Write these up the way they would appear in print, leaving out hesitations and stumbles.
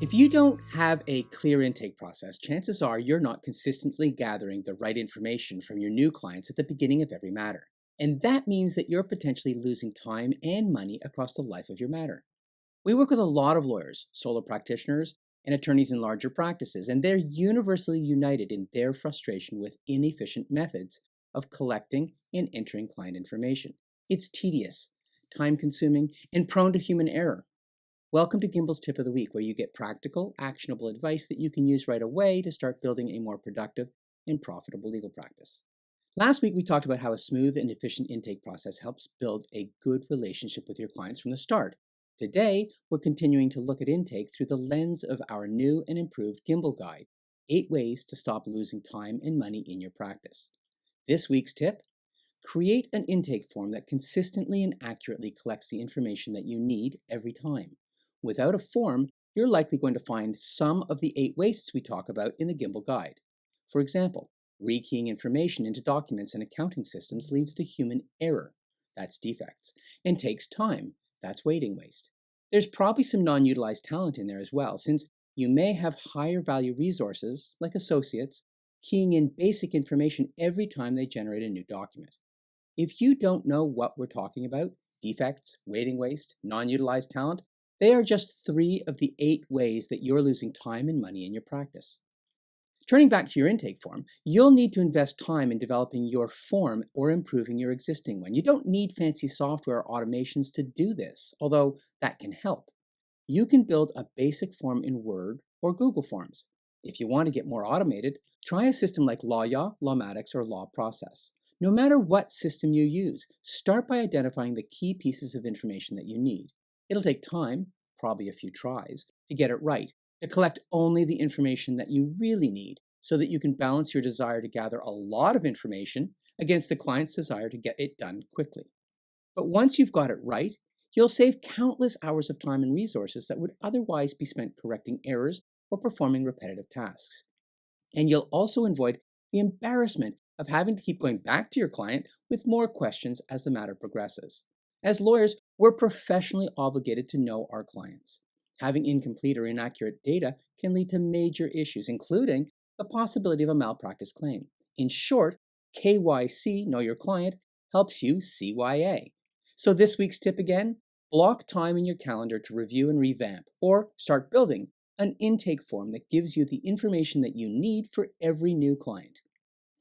If you don't have a clear intake process, chances are you're not consistently gathering the right information from your new clients at the beginning of every matter. And that means that you're potentially losing time and money across the life of your matter. We work with a lot of lawyers, solo practitioners, and attorneys in larger practices, and they're universally united in their frustration with inefficient methods of collecting and entering client information. It's tedious, time consuming, and prone to human error. Welcome to Gimbal's Tip of the Week, where you get practical, actionable advice that you can use right away to start building a more productive and profitable legal practice. Last week, we talked about how a smooth and efficient intake process helps build a good relationship with your clients from the start. Today, we're continuing to look at intake through the lens of our new and improved Gimbal guide, 8 ways to stop losing time and money in your practice. This week's tip: create an intake form that consistently and accurately collects the information that you need every time. Without a form, you're likely going to find some of the 8 wastes we talk about in the Gimbal guide. For example, rekeying information into documents and accounting systems leads to human error, that's defects, and takes time, that's waiting waste. There's probably some non-utilized talent in there as well, since you may have higher value resources, like associates, keying in basic information every time they generate a new document. If you don't know what we're talking about, defects, waiting waste, non-utilized talent, they are just 3 of the 8 ways that you're losing time and money in your practice. Turning back to your intake form, you'll need to invest time in developing your form or improving your existing one. You don't need fancy software or automations to do this, although that can help. You can build a basic form in Word or Google Forms. If you want to get more automated, try a system like LawYaw, Lawmatics, or LawProcess. No matter what system you use, start by identifying the key pieces of information that you need. It'll take time, probably a few tries, to get it right, to collect only the information that you really need so that you can balance your desire to gather a lot of information against the client's desire to get it done quickly. But once you've got it right, you'll save countless hours of time and resources that would otherwise be spent correcting errors or performing repetitive tasks. And you'll also avoid the embarrassment of having to keep going back to your client with more questions as the matter progresses. As lawyers, we're professionally obligated to know our clients. Having incomplete or inaccurate data can lead to major issues, including the possibility of a malpractice claim. In short, KYC, Know Your Client, helps you CYA. So this week's tip again: block time in your calendar to review and revamp, or start building an intake form that gives you the information that you need for every new client.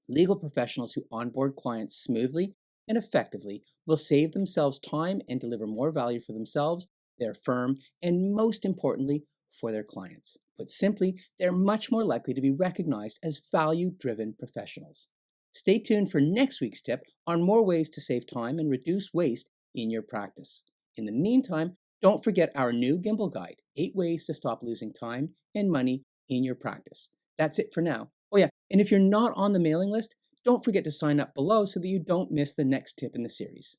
Legal professionals who onboard clients smoothly and effectively will save themselves time and deliver more value for themselves, their firm, and most importantly, for their clients. Put simply, they're much more likely to be recognized as value-driven professionals. Stay tuned for next week's tip on more ways to save time and reduce waste in your practice. In the meantime, don't forget our new Gimbal guide, 8 ways to stop losing time and money in your practice. That's it for now. Oh yeah, and if you're not on the mailing list, don't forget to sign up below so that you don't miss the next tip in the series.